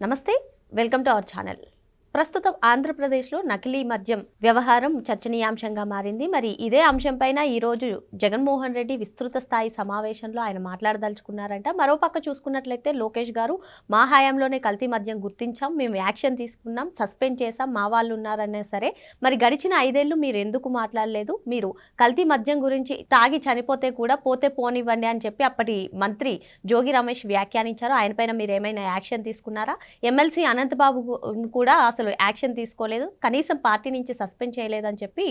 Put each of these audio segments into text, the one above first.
నమస్తే, welcome to our channel. ప్రస్తుతం ఆంధ్రప్రదేశ్లో నకిలీ మద్యం వ్యవహారం చర్చనీయాంశంగా మారింది. మరి ఇదే అంశంపైన ఈరోజు జగన్మోహన్ రెడ్డి విస్తృత స్థాయి సమావేశంలో ఆయన మాట్లాడదలుచుకున్నారంట. మరోపక్క చూసుకున్నట్లయితే లోకేష్ గారు మా హయాంలోనే కల్తీ మద్యం గుర్తించాం, మేము యాక్షన్ తీసుకున్నాం, సస్పెండ్ చేసాం, మా వాళ్ళు ఉన్నారనే సరే మరి గడిచిన 5 ఏళ్ళు మీరు ఎందుకు మాట్లాడలేదు, మీరు కల్తీ మద్యం గురించి తాగి చనిపోతే కూడా పోతే పోనివ్వండి అని చెప్పి అప్పటి మంత్రి జోగి రమేష్ వ్యాఖ్యానించారు. ఆయనపైన మీరు ఏమైనా యాక్షన్ తీసుకున్నారా? ఎమ్మెల్సీ అనంతబాబు కూడా అసలు యాక్షన్ తీసుకోలేదు, కనీసం పార్టీ నుంచి సస్పెండ్ చేయలేదని చెప్పి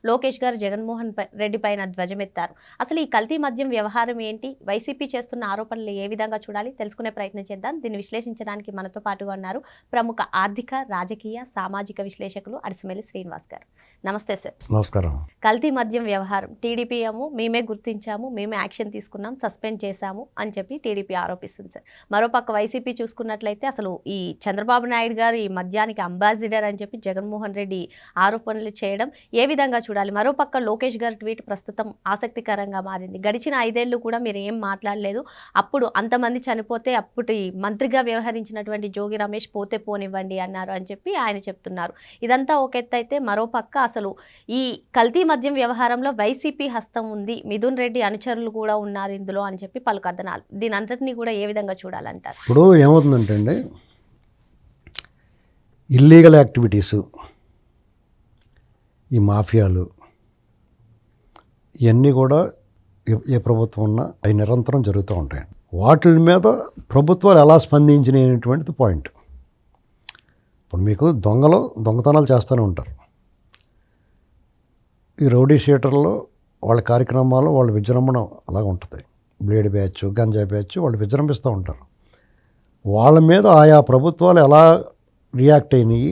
లోకేష్ గారు జగన్మోహన్ రెడ్డి పైన ధ్వజమెత్తారు. అసలు ఈ కల్తీ మద్యం వ్యవహారం ఏంటి, వైసీపీ చేస్తున్న ఆరోపణలు ఏ విధంగా చూడాలి, తెలుసుకునే ప్రయత్నం చేద్దాం. దీన్ని విశ్లేషించడానికి మనతో పాటుగా ఉన్నారు ప్రముఖ ఆర్థిక, రాజకీయ, సామాజిక విశ్లేషకులు అరిసిమెల్లి శ్రీనివాస్ గారు. నమస్తే సార్. నమస్కారం. కల్తీ మద్యం వ్యవహారం టీడీపీ మేమే గుర్తించాము, మేమే యాక్షన్ తీసుకున్నాం, సస్పెండ్ చేశాము అని చెప్పి టీడీపీ ఆరోపిస్తుంది సార్. మరోపక్క వైసీపీ చూసుకున్నట్లయితే అసలు ఈ చంద్రబాబు నాయుడు గారు ఈ మద్యానికి అంబాసిడర్ అని చెప్పి జగన్మోహన్ రెడ్డి ఆరోపణలు చేయడం ఏ విధంగా చూడాలి? మరోపక్క లోకేష్ గారి ట్వీట్ ప్రస్తుతం ఆసక్తికరంగా మారింది. గడిచిన 5 ఏళ్ళు కూడా మీరు ఏం మాట్లాడలేదు, అప్పుడు అంతమంది చనిపోతే అప్పటి మంత్రిగా వ్యవహరించినటువంటి జోగి రమేష్ పోతే పోనివ్వండి అన్నారు అని చెప్పి ఆయన చెప్తున్నారు. ఇదంతా ఒక ఎత్తు అయితే మరోపక్క అసలు ఈ కల్తీ మద్యం వ్యవహారంలో వైసీపీ హస్తం ఉంది, మిథున్ రెడ్డి అనుచరులు కూడా ఉన్నారు ఇందులో అని చెప్పి పలు కథనాలు. దీని అంతటినీ కూడా ఏ విధంగా చూడాలంటారు? ఇప్పుడు ఏమవుతుందంటే అండి, ఇల్లీగల్ యాక్టివిటీసు, ఈ మాఫియాలు ఇవన్నీ కూడా ఏ ప్రభుత్వం ఉన్నా అవి నిరంతరం జరుగుతూ ఉంటాయి. వాటి మీద ప్రభుత్వాలు ఎలా స్పందించినాయి అనేటువంటిది పాయింట్. ఇప్పుడు మీకు దొంగతనాలు చేస్తూనే ఉంటారు. ఈ రౌడీ షీటర్లో వాళ్ళ కార్యక్రమాలు, వాళ్ళ విజృంభణ అలాగ ఉంటుంది. బ్లేడ్ బ్యాచ్, గంజా బ్యాచ్ వాళ్ళు విజృంభిస్తూ ఉంటారు. వాళ్ళ మీద ఆయా ప్రభుత్వాలు ఎలా రియాక్ట్ అయినాయి,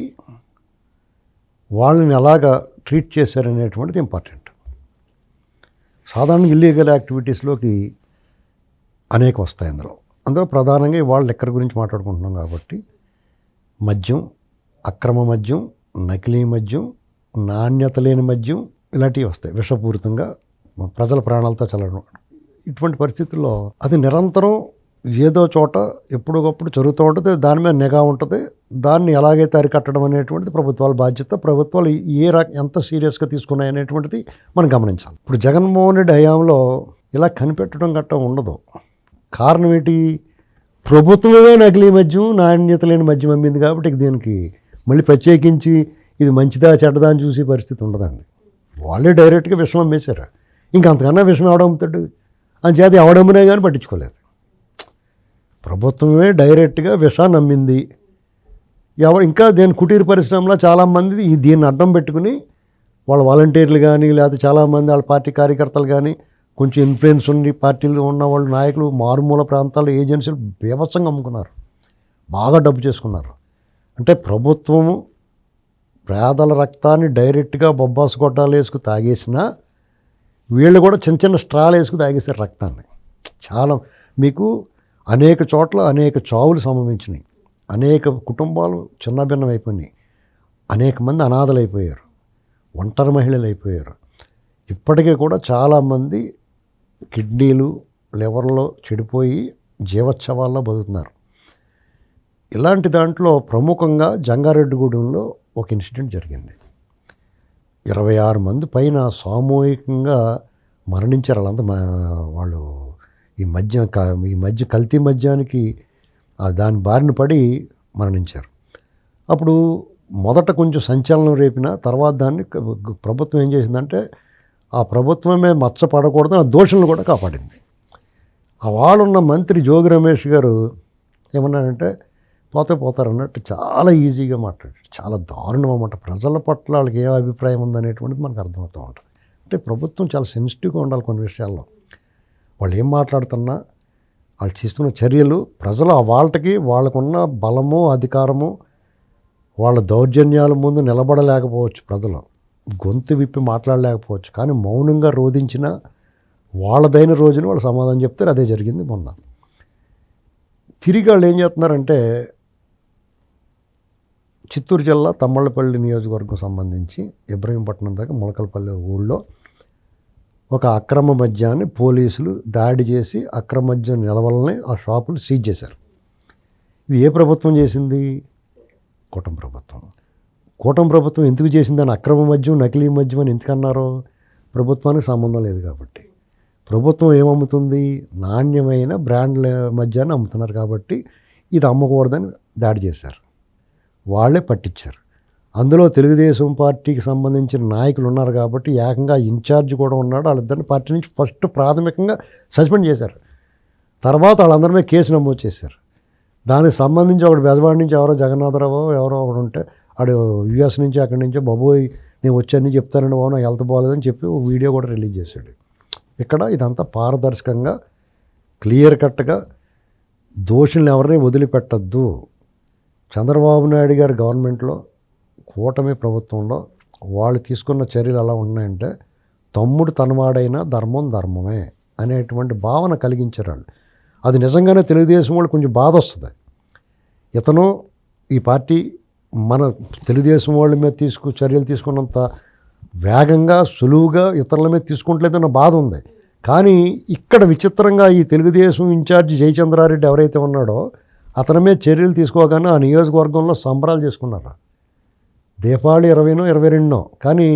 వాళ్ళని ఎలాగా ట్రీట్ చేశారనేటువంటిది ఇంపార్టెంట్. సాధారణ ఇల్లీగల్ యాక్టివిటీస్లోకి అనేక వస్తాయి. అందులో ప్రధానంగా వాళ్ళ లెక్కల గురించి మాట్లాడుకుంటున్నాం కాబట్టి మద్యం, అక్రమ మద్యం, నకిలీ మద్యం, నాణ్యత లేని మద్యం ఇలాంటివి వస్తాయి. విషపూరితంగా ప్రజల ప్రాణాలతో చల్లడం. ఇటువంటి పరిస్థితుల్లో అది నిరంతరం ఏదో చోట ఎప్పటికప్పుడు జరుగుతూ ఉంటుంది. దాని మీద నిఘా ఉంటుంది. దాన్ని ఎలాగైతే అరికట్టడం అనేటువంటిది ప్రభుత్వాల బాధ్యత. ప్రభుత్వాలు ఎంత సీరియస్గా తీసుకున్నాయి అనేటువంటిది మనం గమనించాలి. ఇప్పుడు జగన్మోహన్ రెడ్డి హయాంలో ఇలా కనిపెట్టడం గట్టా ఉండదు. కారణం ఏంటి? ప్రభుత్వమే నకిలీ మద్యం, నాణ్యత లేని మద్యం అమ్మింది కాబట్టి దీనికి మళ్ళీ ప్రత్యేకించి ఇది మంచిదా చెడ్డదా అని చూసే పరిస్థితి ఉండదండి. వాళ్ళే డైరెక్ట్గా విషం అమ్మేశారు. ఇంకంతకన్నా విషం ఎవడమ్ముతాడు అని చేతి ఎవడమ్మినా కానీ పట్టించుకోలేదు. ప్రభుత్వమే డైరెక్ట్గా విషాన్ని అమ్మింది. ఇంకా దీని కుటీర పరిశ్రమలో చాలామంది దీన్ని అడ్డం పెట్టుకుని వాళ్ళ వాలంటీర్లు కానీ, లేకపోతే చాలామంది వాళ్ళ పార్టీ కార్యకర్తలు కానీ, కొంచెం ఇన్ఫ్లుయెన్స్ ఉండి పార్టీలు ఉన్న వాళ్ళు, నాయకులు మారుమూల ప్రాంతాల్లో ఏజెన్సీలు బీభత్సంగా అమ్ముకున్నారు, బాగా డబ్బు చేసుకున్నారు. అంటే ప్రభుత్వము పేదల రక్తాన్ని డైరెక్ట్గా బొబ్బాసు గొడ్డాలు వేసుకు తాగేసినా వీళ్ళు కూడా చిన్న చిన్న స్ట్రాలు వేసుకు తాగేసారు రక్తాన్ని. చాలా మీకు అనేక చోట్ల అనేక చావులు సంభవించినాయి. అనేక కుటుంబాలు చిన్నభిన్నం అయిపోయినాయి. అనేక మంది అనాథలు అయిపోయారు, ఒంటరి మహిళలు అయిపోయారు. ఇప్పటికీ కూడా చాలామంది కిడ్నీలు, లివర్లో చెడిపోయి జీవోత్సవాల్లో బతుకుతున్నారు. ఇలాంటి దాంట్లో ప్రముఖంగా జంగారెడ్డిగూడెంలో ఒక ఇన్సిడెంట్ జరిగింది. 26 మంది పైన సామూహికంగా మరణించారు. వాళ్ళంతా వాళ్ళు ఈ మద్యం కల్తీ మద్యానికి దాని బారిన పడి మరణించారు. అప్పుడు మొదట కొంచెం సంచలనం రేపిన తర్వాత దాన్ని ప్రభుత్వం ఏం చేసిందంటే ఆ ప్రభుత్వమే మచ్చపడకూడదు, ఆ దోషులను కూడా కాపాడింది. ఆ వాళ్ళున్న మంత్రి జోగి రమేష్ గారు ఏమన్నాడంటే పోతారు అన్నట్టు చాలా ఈజీగా మాట్లాడారు. చాలా దారుణం అన్నమాట. ప్రజల పట్ల వాళ్ళకి ఏ అభిప్రాయం ఉందనేటువంటిది మనకు అర్థమవుతూ ఉంటుంది. అంటే ప్రభుత్వం చాలా సెన్సిటివ్గా ఉండాలి కొన్ని విషయాల్లో. వాళ్ళు ఏం మాట్లాడుతున్నా, వాళ్ళు చేస్తున్న చర్యలు ప్రజలు వాళ్ళకున్న బలము, అధికారము, వాళ్ళ దౌర్జన్యాల ముందు నిలబడలేకపోవచ్చు, ప్రజలు గొంతు విప్పి మాట్లాడలేకపోవచ్చు. కానీ మౌనంగా రోధించిన వాళ్ళదైన రోజున వాళ్ళు సమాధానం చెప్తారు. అదే జరిగింది మొన్న. తిరిగి వాళ్ళు ఏం చేస్తున్నారంటే చిత్తూరు జిల్లా తమ్మళ్ళపల్లి నియోజకవర్గం సంబంధించి ఇబ్రహీంపట్నం దగ్గర ములకలపల్లి ఊళ్ళో ఒక అక్రమ మద్యాన్ని పోలీసులు దాడి చేసి అక్రమ మద్యం నిలవలని ఆ షాపులు సీజ్ చేశారు. ఇది ఏ ప్రభుత్వం చేసింది? కూటమి ప్రభుత్వం. కూటమి ప్రభుత్వం ఎందుకు చేసిందని అక్రమ మద్యం నకిలీ మద్యం అని ఎందుకన్నారు? ప్రభుత్వానికి సంబంధం లేదు కాబట్టి. ప్రభుత్వం ఏమమ్ముతుంది? నాణ్యమైన బ్రాండ్ల మద్యాన్ని అమ్ముతున్నారు కాబట్టి ఇది అమ్మకూడదని దాడి చేశారు. వాళ్ళే పట్టించారు. అందులో తెలుగుదేశం పార్టీకి సంబంధించిన నాయకులు ఉన్నారు కాబట్టి ఏకంగా ఇన్ఛార్జ్ కూడా ఉన్నాడు. వాళ్ళిద్దరిని పార్టీ నుంచి ఫస్ట్ ప్రాథమికంగా సస్పెండ్ చేశారు. తర్వాత వాళ్ళందరి మీద కేసు నమోదు చేశారు. దానికి సంబంధించి ఒకడు బెజవాడి నుంచి ఎవరో జగన్నాథరావు ఎవరో ఒకడు ఉంటే ఆడు యూఎస్ నుంచి అక్కడి నుంచో బాబోయ్ నేను వచ్చాను చెప్తానండి బాబు నాకు హెల్త్ బాగాలేదని చెప్పి ఓ వీడియో కూడా రిలీజ్ చేశాడు. ఇక్కడ ఇదంతా పారదర్శకంగా క్లియర్ కట్గా దోషుల్ని ఎవరిని వదిలిపెట్టద్దు. చంద్రబాబు నాయుడు గారి గవర్నమెంట్లో కూటమి ప్రభుత్వంలో వాళ్ళు తీసుకున్న చర్యలు ఎలా ఉన్నాయంటే తమ్ముడు తనవాడైనా ధర్మం ధర్మమే అనేటువంటి భావన కలిగించారు వాళ్ళు. అది నిజంగానే తెలుగుదేశం వాళ్ళు కొంచెం బాధ వస్తుంది. ఇతను ఈ పార్టీ మన తెలుగుదేశం వాళ్ళ మీద చర్యలు తీసుకున్నంత వేగంగా సులువుగా ఇతరుల మీద తీసుకుంటలేదన్న బాధ ఉంది. కానీ ఇక్కడ విచిత్రంగా ఈ తెలుగుదేశం ఇన్ఛార్జి జయచంద్రారెడ్డి ఎవరైతే ఉన్నాడో అతని మీద చర్యలు తీసుకోగానే ఆ నియోజకవర్గంలో సంబరాలు చేసుకున్నారు. దీపావళి 20నో 22నో కానీ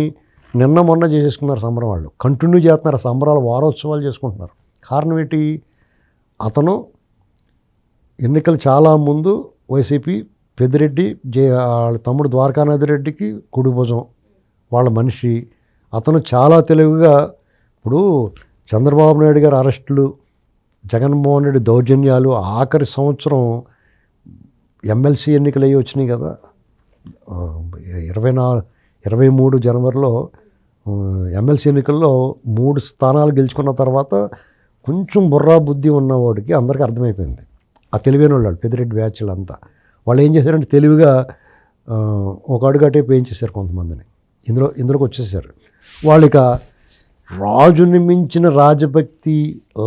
నిన్న మొన్న చేసేసుకున్నారు సంబరం. వాళ్ళు కంటిన్యూ చేస్తున్నారు సంబరాలు, వారోత్సవాలు చేసుకుంటున్నారు. కారణం ఏంటి? అతను ఎన్నికలు చాలా ముందు వైసీపీ పెద్దిరెడ్డి వాళ్ళ తమ్ముడు ద్వారకానాథ్ రెడ్డికి కుడి భుజం, వాళ్ళ మనిషి. అతను చాలా తెలివిగా ఇప్పుడు చంద్రబాబు నాయుడు గారి అరెస్టులు, జగన్మోహన్ రెడ్డి దౌర్జన్యాలు, ఆఖరి సంవత్సరం ఎమ్మెల్సీ ఎన్నికలు అయ్యి వచ్చినాయి కదా 23 జనవరిలో ఎమ్మెల్సీ ఎన్నికల్లో 3 స్థానాలు గెలుచుకున్న తర్వాత కొంచెం బుర్రా బుద్ధి ఉన్నవాడికి అందరికీ అర్థమైపోయింది. ఆ తెలివైన వాళ్ళు పెద్దిరెడ్డి బ్యాచ్లు అంతా వాళ్ళు ఏం చేశారంటే తెలివిగా ఒక అడుగటే పెంచేశారు కొంతమందిని. ఇందులోకి వచ్చేసారు. వాళ్ళకి రాజుని మించిన రాజభక్తి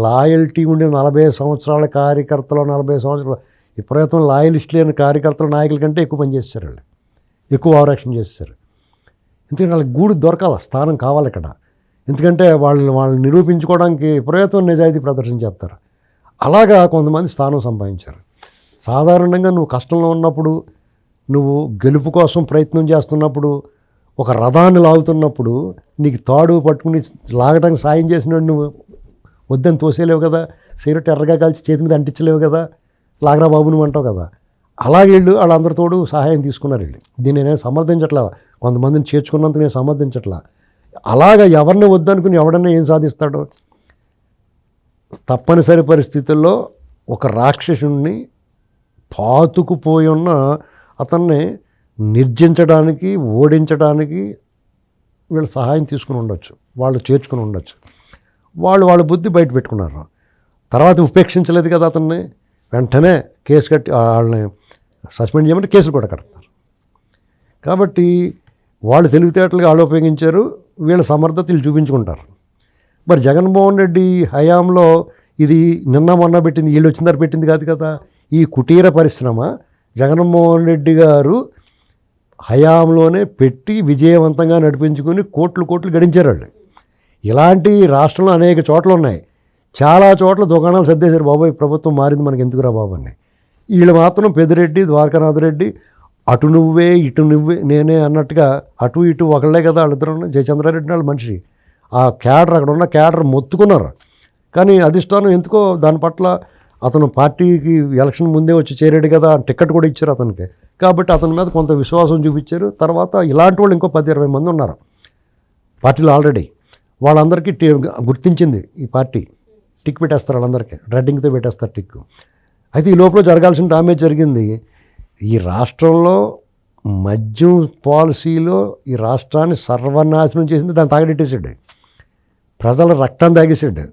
లాయల్టీ ఉండే 40 సంవత్సరాల కార్యకర్తలు 40 సంవత్సరాలు విపరీతం లాయలిస్ట్ లేని కార్యకర్తల నాయకుల కంటే ఎక్కువ పనిచేస్తారు. వాళ్ళు ఎక్కువ ఆవరక్షణ చేస్తారు. ఎందుకంటే వాళ్ళకి గూడు దొరకాలి, స్థానం కావాలి ఇక్కడ. ఎందుకంటే వాళ్ళు నిరూపించుకోవడానికి విపరీతం నిజాయితీ ప్రదర్శన చేస్తారు. అలాగా కొంతమంది స్థానం సంపాదించారు. సాధారణంగా నువ్వు కష్టంలో ఉన్నప్పుడు, నువ్వు గెలుపు కోసం ప్రయత్నం చేస్తున్నప్పుడు, ఒక రథాన్ని లాగుతున్నప్పుడు నీకు తాడు పట్టుకుని లాగడానికి సాయం చేసినట్టు నువ్వు వద్దని తోసేలేవు కదా. సిగరెట్ ఎర్రగా కాల్చి చేతి మీద అంటించలేవు కదా, లాగరా బాబు నువ్వు అంటావు కదా. అలాగే వాళ్ళందరితోడు సహాయం తీసుకున్నారు. దీన్ని నేను సమర్థించట్లా, కొంతమందిని చేర్చుకున్నందుకు నేను సమర్థించట్లా. అలాగా ఎవరిని వద్దనుకుని ఎవడన్నా ఏం సాధిస్తాడో. తప్పనిసరి పరిస్థితుల్లో ఒక రాక్షసుని పాతుకుపోయి ఉన్న అతన్ని నిర్జించడానికి, ఓడించడానికి వీళ్ళు సహాయం తీసుకుని ఉండొచ్చు, వాళ్ళు చేర్చుకుని ఉండొచ్చు. వాళ్ళ బుద్ధి బయట పెట్టుకున్నారు. తర్వాత ఉపేక్షించలేదు కదా అతన్ని. వెంటనే కేసు కట్టి వాళ్ళని సస్పెండ్ చేయమంటే కేసులు కూడా కడతారు. కాబట్టి వాళ్ళు తెలివితేటలుగా వాళ్ళు ఉపయోగించారు, వీళ్ళ సమర్థత వీళ్ళు చూపించుకుంటారు. మరి జగన్మోహన్ రెడ్డి హయాంలో ఇది నిన్న మొన్న పెట్టింది, వీళ్ళు వచ్చిన తర్వాత పెట్టింది కాదు కదా. ఈ కుటీర పరిశ్రమ జగన్మోహన్ రెడ్డి గారు హయాంలోనే పెట్టి విజయవంతంగా నడిపించుకుని కోట్లు గడించారు వాళ్ళు. ఇలాంటి రాష్ట్రంలో అనేక చోట్ల ఉన్నాయి. చాలా చోట్ల దుకాణాలు సర్దేశారు. బాబోయ్ ప్రభుత్వం మారింది మనకి ఎందుకురా బాబు అని. వీళ్ళు మాత్రం పెద్దిరెడ్డి, ద్వారకానాథ్ రెడ్డి అటు నువ్వే ఇటు నువ్వే నేనే అన్నట్టుగా అటు ఇటు ఒకళ్ళే కదా వాళ్ళిద్దరు. జయచంద్రారెడ్డి వాళ్ళ మనిషి, ఆ క్యాడర్ అక్కడ ఉన్న క్యాడర్ మొత్తుకున్నారు. కానీ అధిష్టానం ఎందుకో దాని పట్ల అతను పార్టీకి ఎలక్షన్ ముందే వచ్చి చేరాడు కదా, టికెట్ కూడా ఇచ్చారు అతనికి. కాబట్టి అతని మీద కొంత విశ్వాసం చూపించారు. తర్వాత ఇలాంటి వాళ్ళు ఇంకో 10-20 మంది ఉన్నారు పార్టీలో ఆల్రెడీ. వాళ్ళందరికీ గుర్తించింది ఈ పార్టీ. టిక్ పెట్టేస్తారు వాళ్ళందరికీ, రెడ్డింగ్తో పెట్టేస్తారు టిక్. అయితే ఈ లోపల జరగాల్సిన డామేజ్ జరిగింది. ఈ రాష్ట్రంలో మద్యం పాలసీలో ఈ రాష్ట్రాన్ని సర్వనాశనం చేసింది, దాన్ని తాగడెట్టేసాడు. ప్రజల రక్తం తాగేసాడు.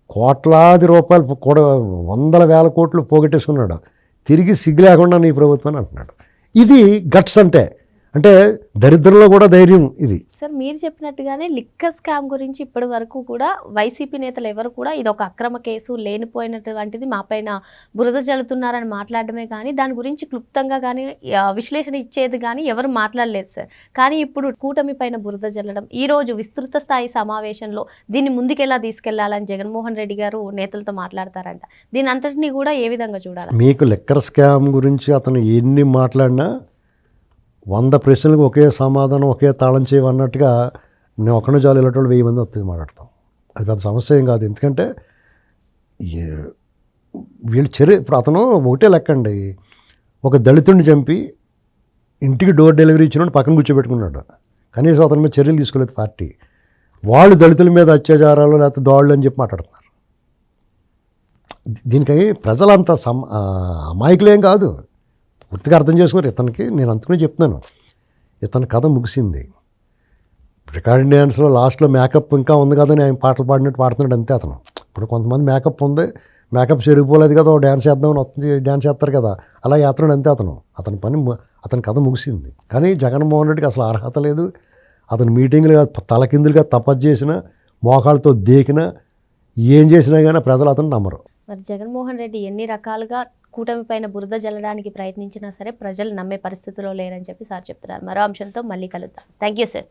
కోట్లాది రూపాయలు కూడా 100,000 కోట్లు పోగొట్టేసుకున్నాడు. తిరిగి సిగ్గు లేకుండా నీ ప్రభుత్వం అంటున్నాడు. ఇది గట్స్ అంటే దరిద్రంలో కూడా ధైర్యం ఇది. సార్ మీరు చెప్పినట్టుగానే లిక్కర్ స్కామ్ గురించి ఇప్పటి వరకు కూడా వైసీపీ నేతలు ఎవరు కూడా ఇది ఒక అక్రమ కేసు లేనిపోయినటువంటిది మా పైన బురద జల్లుతున్నారని మాట్లాడడమే కానీ దాని గురించి క్లుప్తంగా కానీ విశ్లేషణ ఇచ్చేది కానీ ఎవరు మాట్లాడలేదు సార్. కానీ ఇప్పుడు కూటమి పైన బురద జల్లడం, ఈ రోజు విస్తృత స్థాయి సమావేశంలో దీన్ని ముందుకెలా తీసుకెళ్లాలని జగన్మోహన్ రెడ్డి గారు నేతలతో మాట్లాడతారంట. దీని అంతటినీ కూడా ఏ విధంగా చూడాలి? మీకు లిక్కర్ స్కామ్ గురించి అతను ఎన్ని మాట్లాడినా 100 ప్రశ్నలకు ఒకే సమాధానం ఒకే తాళం చేయమన్నట్టుగా నేను ఒక్కడే చాలు ఇలాంటి 1000 మంది వస్తుంది మాట్లాడతాం. అది పెద్ద సమస్య ఏం కాదు. ఎందుకంటే వీళ్ళు ఇప్పుడు అతను ఒకటే లెక్కండి, ఒక దళితుడిని చంపి ఇంటికి డోర్ డెలివరీ ఇచ్చినట్టు పక్కన కూర్చోబెట్టుకున్నాడు. కనీసం అతని మీద చర్యలు తీసుకోలేదు పార్టీ. వాళ్ళు దళితుల మీద అత్యాచారాలు లేకపోతే దాడులు అని చెప్పి మాట్లాడుతున్నారు. దీనికి ప్రజలంత అమాయకులేం కాదు, పూర్తిగా అర్థం చేసుకోరు. ఇతనికి నేను అందుకునే చెప్తున్నాను, ఇతని కథ ముగిసింది. రికార్డింగ్ డ్యాన్స్లో లాస్ట్లో మేకప్ ఇంకా ఉంది కదా అని ఆయన పాటలు పాడినట్టు పాడుతున్నాడు అంతే. అతను ఇప్పుడు కొంతమంది మేకప్ ఉంది, మేకప్ చెరిగిపోలేదు కదా, డ్యాన్స్ చేద్దామని వస్తుంది, డ్యాన్స్ చేస్తారు కదా, అలా చేస్తున్నాడు అంతే. అతని పని, అతని కథ ముగిసింది. కానీ జగన్మోహన్ రెడ్డికి అసలు అర్హత లేదు. అతను మీటింగ్లుగా తలకిందులుగా తపస్సు చేసినా, మోకాళ్ళతో దేకినా, ఏం చేసినా కానీ ప్రజలు అతను నమ్మరు. మరి జగన్మోహన్ రెడ్డి ఎన్ని రకాలుగా కూటమి పైన బురద జల్లడానికి ప్రయత్నించినా సరే ప్రజలు నమ్మే పరిస్థితిలో లేరని చెప్పి సార్ చెప్తున్నారు. మరో అంశంతో మళ్ళీ కలుద్దాం. Thank you sir.